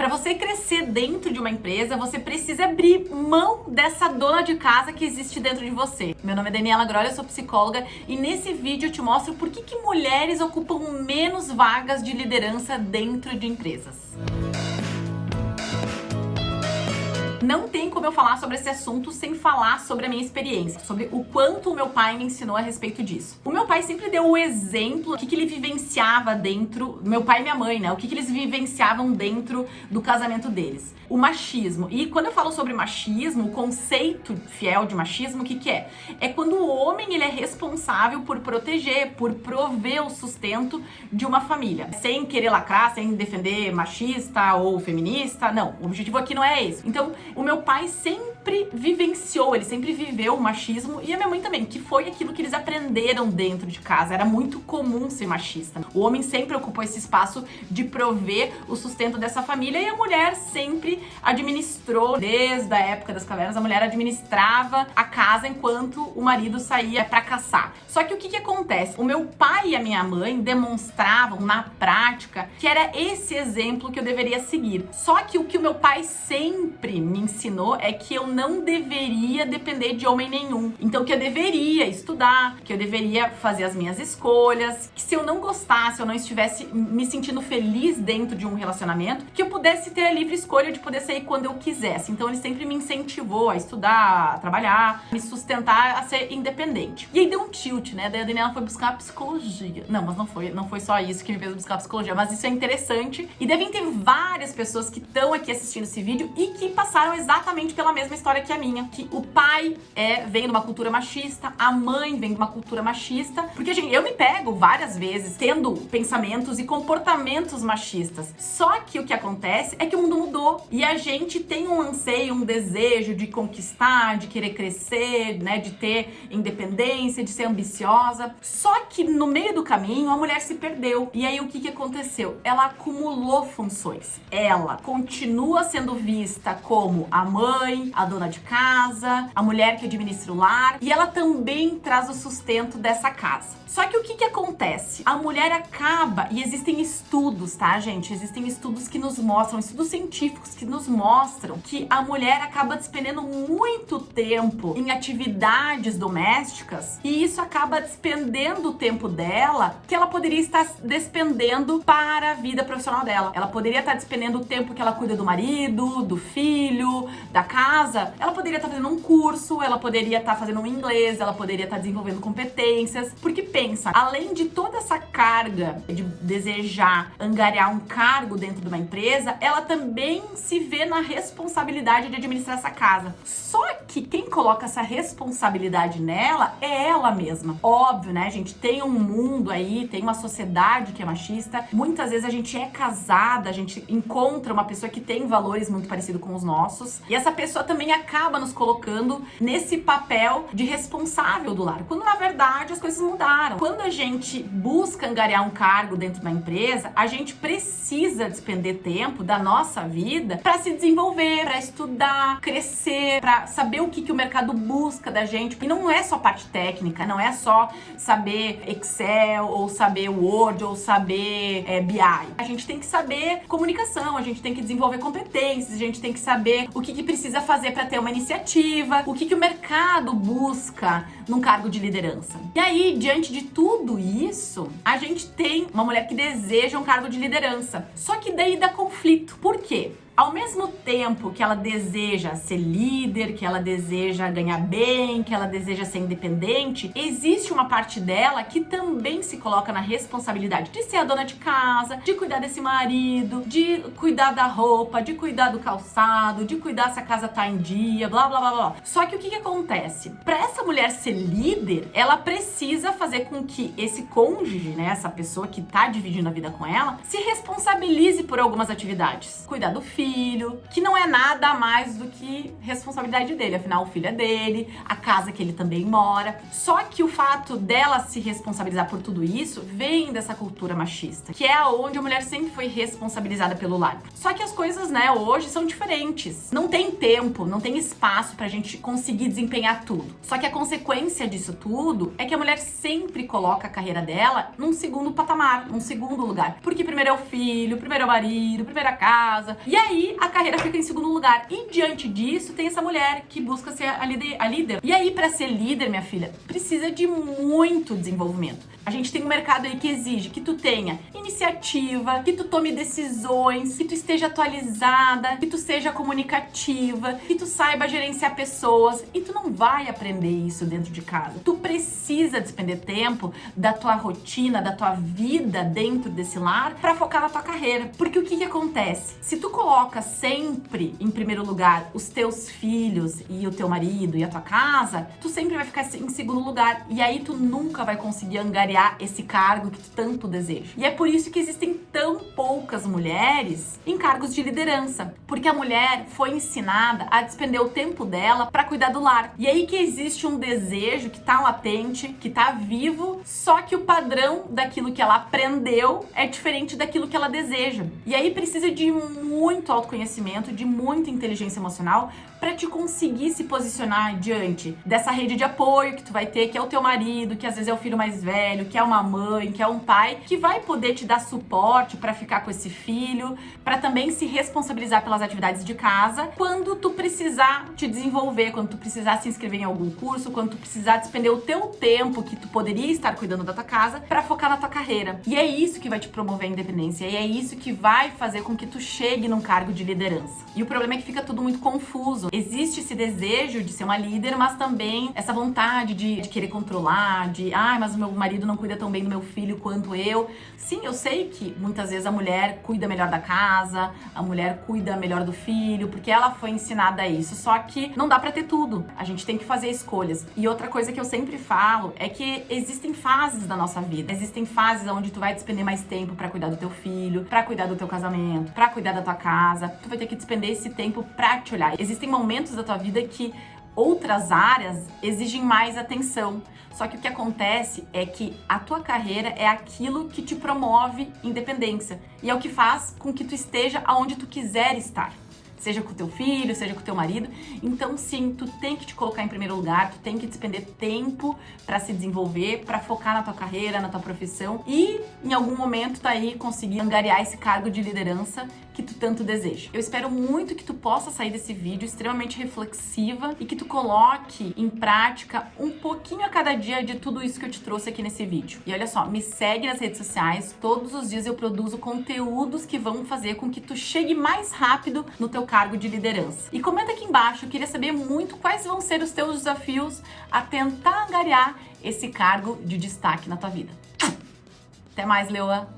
Para você crescer dentro de uma empresa, você precisa abrir mão dessa dona de casa que existe dentro de você. Meu nome é Daniela Grolli, eu sou psicóloga e nesse vídeo eu te mostro por que mulheres ocupam menos vagas de liderança dentro de empresas. Não tem como eu falar sobre esse assunto sem falar sobre a minha experiência, sobre o quanto o meu pai me ensinou a respeito disso. O meu pai sempre deu o exemplo, o que ele vivenciava dentro, meu pai e minha mãe, né? O que eles vivenciavam dentro do casamento deles. O machismo. E quando eu falo sobre machismo, o conceito fiel de machismo, o que é? É quando o homem ele é responsável por proteger, por prover o sustento de uma família. Sem querer lacrar, sem defender machista ou feminista, não. O objetivo aqui não é esse. Então, o meu pai sempre vivenciou, ele sempre viveu o machismo e a minha mãe também, que foi aquilo que eles aprenderam dentro de casa. Era muito comum ser machista. O homem sempre ocupou esse espaço de prover o sustento dessa família e a mulher sempre administrou, desde a época das cavernas, a mulher administrava a casa enquanto o marido saía pra caçar. Só que o que acontece? O meu pai e a minha mãe demonstravam na prática que era esse exemplo que eu deveria seguir. Só que o que o meu pai sempre me ensinou é que eu não deveria depender de homem nenhum. Então que eu deveria estudar, que eu deveria fazer as minhas escolhas, que se eu não gostasse, eu não estivesse me sentindo feliz dentro de um relacionamento, que eu pudesse ter a livre escolha de poder sair quando eu quisesse. Então ele sempre me incentivou a estudar, a trabalhar, me sustentar, a ser independente. E aí deu um tilt, né? Daí a Daniela foi buscar psicologia. Não, mas não foi só isso que me fez buscar psicologia, mas isso é interessante. E devem ter várias pessoas que estão aqui assistindo esse vídeo e que passaram exatamente pela mesma história que a minha, que o pai vem de uma cultura machista, a mãe vem de uma cultura machista, porque, gente, eu me pego várias vezes tendo pensamentos e comportamentos machistas, só que o que acontece é que o mundo mudou e a gente tem um anseio, um desejo de conquistar, de querer crescer, né, de ter independência, de ser ambiciosa, só que no meio do caminho a mulher se perdeu, e aí o que aconteceu? Ela acumulou funções, ela continua sendo vista como a mãe, a dona de casa, a mulher que administra o lar, e ela também traz o sustento dessa casa. Só que o que acontece? A mulher acaba, e existem estudos, tá, gente? Existem estudos que nos mostram, estudos científicos que nos mostram que a mulher acaba despendendo muito tempo em atividades domésticas e isso acaba despendendo o tempo dela que ela poderia estar despendendo para a vida profissional dela. Ela poderia estar despendendo o tempo que ela cuida do marido, do filho, da casa. Ela poderia estar fazendo um curso, ela poderia estar fazendo um inglês, ela poderia estar desenvolvendo competências, porque pensa, além de toda essa carga de desejar angariar um cargo dentro de uma empresa, ela também se vê na responsabilidade de administrar essa casa. Só que quem coloca essa responsabilidade nela é ela mesma. Óbvio, né, gente? Tem um mundo aí, tem uma sociedade que é machista. Muitas vezes a gente é casada, a gente encontra uma pessoa que tem valores muito parecidos com os nossos, e essa pessoa também acaba nos colocando nesse papel de responsável do lar, quando na verdade as coisas mudaram. Quando a gente busca angariar um cargo dentro de uma empresa, a gente precisa despender tempo da nossa vida para se desenvolver, para estudar, crescer, para saber o que o mercado busca da gente. E não é só parte técnica, não é só saber Excel ou saber Word ou saber BI. A gente tem que saber comunicação, a gente tem que desenvolver competências, a gente tem que saber o que precisa fazer para ter uma iniciativa, o que o mercado busca num cargo de liderança. E aí, diante de tudo isso, a gente tem uma mulher que deseja um cargo de liderança. Só que daí dá conflito. Por quê? Ao mesmo tempo que ela deseja ser líder, que ela deseja ganhar bem, que ela deseja ser independente, existe uma parte dela que também se coloca na responsabilidade de ser a dona de casa, de cuidar desse marido, de cuidar da roupa, de cuidar do calçado, de cuidar se a casa tá em dia, blá blá blá blá. Só que o que acontece? Para essa mulher ser líder, ela precisa fazer com que esse cônjuge, né, essa pessoa que tá dividindo a vida com ela, se responsabilize por algumas atividades. Cuidar do filho, que não é nada mais do que responsabilidade dele, afinal o filho é dele, a casa que ele também mora. Só que o fato dela se responsabilizar por tudo isso vem dessa cultura machista, que é onde a mulher sempre foi responsabilizada pelo lar. Só que as coisas, né, hoje são diferentes. Não tem tempo, não tem espaço pra gente conseguir desempenhar tudo. Só que a consequência disso tudo é que a mulher sempre coloca a carreira dela num segundo patamar, num segundo lugar. Porque primeiro é o filho, primeiro é o marido, primeiro é a casa. E aí aí a carreira fica em segundo lugar. E diante disso, tem essa mulher que busca ser a líder. E aí, para ser líder, minha filha, precisa de muito desenvolvimento. A gente tem um mercado aí que exige que tu tenha iniciativa, que tu tome decisões, que tu esteja atualizada, que tu seja comunicativa, que tu saiba gerenciar pessoas. E tu não vai aprender isso dentro de casa. Tu precisa despender tempo da tua rotina, da tua vida dentro desse lar para focar na tua carreira. Porque o que acontece? Se tu coloca sempre em primeiro lugar os teus filhos e o teu marido e a tua casa, tu sempre vai ficar em segundo lugar. E aí tu nunca vai conseguir angariar esse cargo que tu tanto deseja. E é por isso que existem tão poucas mulheres em cargos de liderança, porque a mulher foi ensinada a despender o tempo dela para cuidar do lar. E aí que existe um desejo que tá latente, que tá vivo, só que o padrão daquilo que ela aprendeu é diferente daquilo que ela deseja. E aí precisa de muito autoconhecimento, de muita inteligência emocional para te conseguir se posicionar diante dessa rede de apoio que tu vai ter, que é o teu marido, que às vezes é o filho mais velho, que é uma mãe, que é um pai, que vai poder te dar suporte para ficar com esse filho, para também se responsabilizar pelas atividades de casa, quando tu precisar te desenvolver, quando tu precisar se inscrever em algum curso, quando tu precisar despender o teu tempo que tu poderia estar cuidando da tua casa para focar na tua carreira. E é isso que vai te promover a independência, e é isso que vai fazer com que tu chegue num cargo de liderança. E o problema é que fica tudo muito confuso. Existe esse desejo de ser uma líder, mas também essa vontade de querer controlar, mas o meu marido não cuida tão bem do meu filho quanto eu. Sim, eu sei que muitas vezes a mulher cuida melhor da casa, a mulher cuida melhor do filho, porque ela foi ensinada a isso. Só que não dá pra ter tudo. A gente tem que fazer escolhas. E outra coisa que eu sempre falo é que existem fases da nossa vida. Existem fases onde tu vai despender mais tempo pra cuidar do teu filho, pra cuidar do teu casamento, pra cuidar da tua casa. Tu vai ter que despender esse tempo pra te olhar. Existem momentos da tua vida que outras áreas exigem mais atenção. Só que o que acontece é que a tua carreira é aquilo que te promove independência. E é o que faz com que tu esteja aonde tu quiser estar. Seja com o teu filho, seja com o teu marido. Então sim, tu tem que te colocar em primeiro lugar, tu tem que despender tempo para se desenvolver, para focar na tua carreira, na tua profissão e em algum momento tá aí conseguir angariar esse cargo de liderança que tu tanto deseja. Eu espero muito que tu possa sair desse vídeo extremamente reflexiva e que tu coloque em prática um pouquinho a cada dia de tudo isso que eu te trouxe aqui nesse vídeo. E olha só, me segue nas redes sociais, todos os dias eu produzo conteúdos que vão fazer com que tu chegue mais rápido no teu cargo de liderança. E comenta aqui embaixo, eu queria saber muito quais vão ser os teus desafios a tentar angariar esse cargo de destaque na tua vida. Até mais, Leoa!